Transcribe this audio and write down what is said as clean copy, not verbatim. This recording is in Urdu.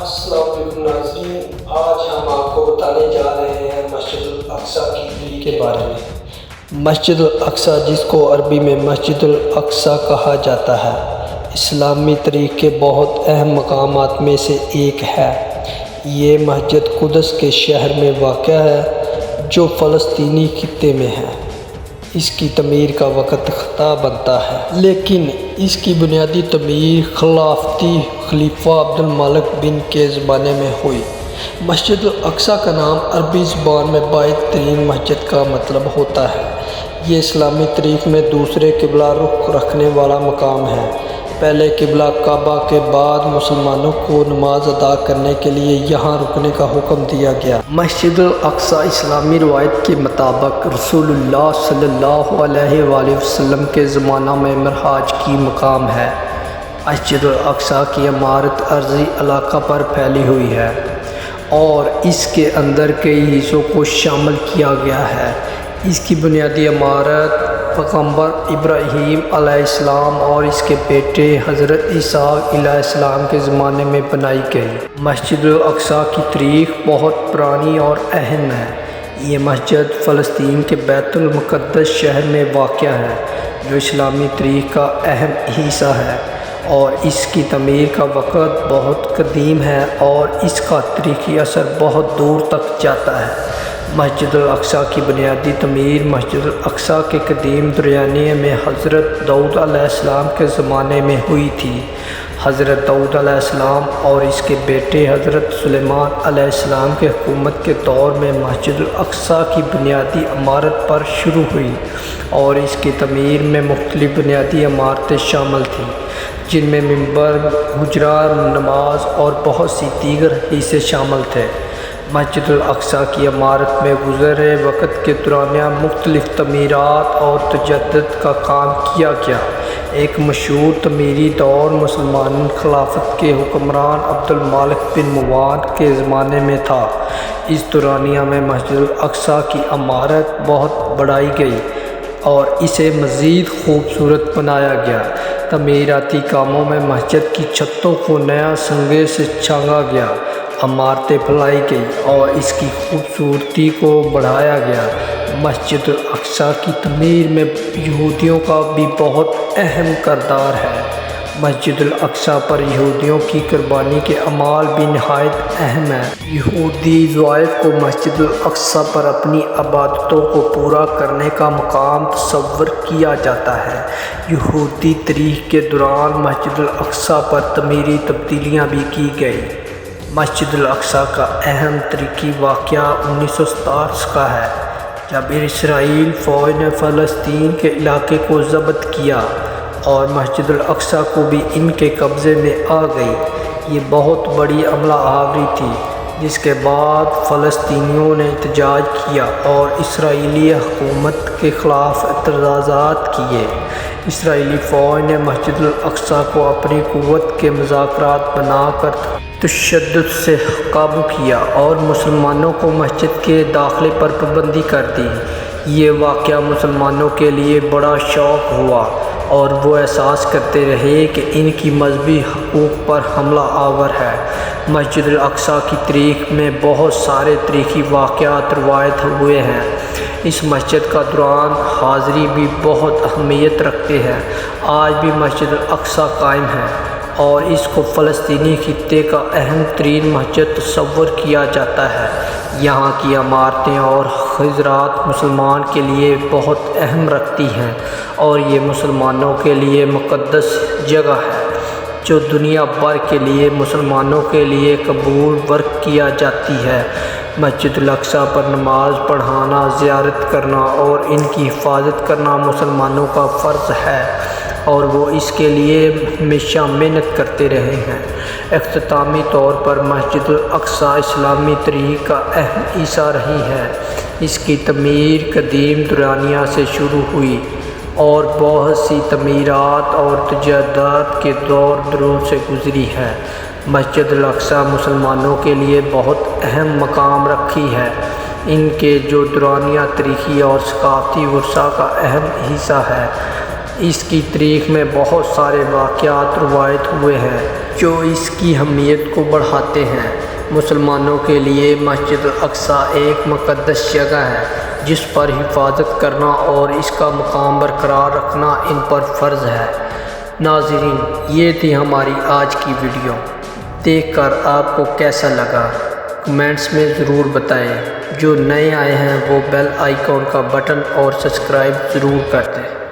السلام علیکم ناظرین، آج ہم آپ کو بتانے جا رہے ہیں مسجد الاقصی کی تاریخ کے بارے میں۔ مسجد الاقصی، جس کو عربی میں مسجد الاقصی کہا جاتا ہے، اسلامی تاریخ کے بہت اہم مقامات میں سے ایک ہے۔ یہ مسجد قدس کے شہر میں واقع ہے جو فلسطینی خطے میں ہے۔ اس کی تعمیر کا وقت خطا بنتا ہے، لیکن اس کی بنیادی تعمیر خلافتی خلیفہ عبد الملک بن کے زمانے میں ہوئی۔ مسجد الاقصی کا نام عربی زبان میں باعث ترین مسجد کا مطلب ہوتا ہے۔ یہ اسلامی تاریخ میں دوسرے قبلہ رخ رکھنے والا مقام ہے۔ پہلے قبلہ کعبہ کے بعد مسلمانوں کو نماز ادا کرنے کے لیے یہاں رکنے کا حکم دیا گیا۔ مسجد الاقصی اسلامی روایت کے مطابق رسول اللہ صلی اللہ علیہ وآلہ وسلم کے زمانہ میں معراج کی مقام ہے۔ مسجد الاقصی کی عمارت عرضی علاقہ پر پھیلی ہوئی ہے اور اس کے اندر کئی حصوں کو شامل کیا گیا ہے۔ اس کی بنیادی عمارت پیغمبر ابراہیم علیہ السلام اور اس کے بیٹے حضرت اسحاق علیہ السلام کے زمانے میں بنائی گئی۔ مسجد الاقصی کی تاریخ بہت پرانی اور اہم ہے۔ یہ مسجد فلسطین کے بیت المقدس شہر میں واقع ہے، جو اسلامی تاریخ کا اہم حصہ ہے اور اس کی تعمیر کا وقت بہت قدیم ہے اور اس کا تاریخی اثر بہت دور تک جاتا ہے۔ مسجد الاقصی کی بنیادی تعمیر مسجد الاقصی کے قدیم دریانے میں حضرت داؤد علیہ السلام کے زمانے میں ہوئی تھی۔ حضرت داؤد علیہ السلام اور اس کے بیٹے حضرت سلیمان علیہ السلام کے حکومت کے دور میں مسجد الاقصی کی بنیادی عمارت پر شروع ہوئی اور اس کی تعمیر میں مختلف بنیادی عمارتیں شامل تھیں، جن میں منبر، حجرہ نماز اور بہت سی دیگر حصے شامل تھے۔ مسجد الاقصی کی عمارت میں گزرے وقت کے دوران مختلف تعمیرات اور تجدید کا کام کیا گیا۔ ایک مشہور تعمیری دور مسلمان خلافت کے حکمران عبد الملک بن مروان کے زمانے میں تھا۔ اس دورانیہ میں مسجد الاقصی کی عمارت بہت بڑھائی گئی اور اسے مزید خوبصورت بنایا گیا۔ تعمیراتی کاموں میں مسجد کی چھتوں کو نیا سنگے سے چھانا گیا، عمارتیں پھیلائی گئی اور اس کی خوبصورتی کو بڑھایا گیا۔ مسجد الاقصی کی تعمیر میں یہودیوں کا بھی بہت اہم کردار ہے۔ مسجد الاقصی پر یہودیوں کی قربانی کے اعمال بھی نہایت اہم ہیں۔ یہودی ضعیف کو مسجد الاقصی پر اپنی عبادتوں کو پورا کرنے کا مقام تصور کیا جاتا ہے۔ یہودی تاریخ کے دوران مسجد الاقصی پر تعمیری تبدیلیاں بھی کی گئیں۔ مسجد الاقصی کا اہم تاریخی واقعہ 1967 کا ہے، جب اسرائیلی فوج نے فلسطین کے علاقے کو ضبط کیا اور مسجد الاقصی کو بھی ان کے قبضے میں آ گئی۔ یہ بہت بڑی عملہ آوری تھی، جس کے بعد فلسطینیوں نے احتجاج کیا اور اسرائیلی حکومت کے خلاف اعتراضات کیے۔ اسرائیلی فوج نے مسجد الاقصی کو اپنی قوت کے مذاکرات بنا کر تشدد سے قابو کیا اور مسلمانوں کو مسجد کے داخلے پر پابندی کر دی۔ یہ واقعہ مسلمانوں کے لیے بڑا شوق ہوا اور وہ احساس کرتے رہے کہ ان کی مذہبی حقوق پر حملہ آور ہے۔ مسجد الاقصی کی تاریخ میں بہت سارے تاریخی واقعات روایت ہوئے ہیں۔ اس مسجد کا دوران حاضری بھی بہت اہمیت رکھتے ہیں۔ آج بھی مسجد الاقصی قائم ہے اور اس کو فلسطینی خطے کا اہم ترین مسجد تصور کیا جاتا ہے۔ یہاں کی عمارتیں اور خضرات مسلمان کے لیے بہت اہم رکھتی ہیں اور یہ مسلمانوں کے لیے مقدس جگہ ہے، جو دنیا بھر کے لیے مسلمانوں کے لیے قبول ورک کیا جاتی ہے۔ مسجد الاقصی پر نماز پڑھانا، زیارت کرنا اور ان کی حفاظت کرنا مسلمانوں کا فرض ہے اور وہ اس کے لیے ہمیشہ محنت کرتے رہے ہیں۔ اختتامی طور پر مسجد الاقصی اسلامی تاریخ کا اہم حصہ رہی ہے۔ اس کی تعمیر قدیم دورانیہ سے شروع ہوئی اور بہت سی تعمیرات اور تجدیدات کے دوروں سے گزری ہے۔ مسجد الاقصی مسلمانوں کے لیے بہت اہم مقام رکھی ہے۔ ان کے جو دورانیہ تاریخی اور ثقافتی ورثہ کا اہم حصہ ہے۔ اس کی تاریخ میں بہت سارے واقعات روایت ہوئے ہیں۔ جو اس کی اہمیت کو بڑھاتے ہیں۔ مسلمانوں کے لیے مسجد الاقصیٰ ایک مقدس جگہ ہے جس پر حفاظت کرنا اور اس کا مقام برقرار رکھنا ان پر فرض ہے۔ ناظرین، یہ تھی ہماری آج کی ویڈیو۔ دیکھ کر آپ کو کیسا لگا کمنٹس میں ضرور بتائیں۔ جو نئے آئے ہیں وہ بیل آئیکن کا بٹن اور سبسکرائب ضرور کر دیں۔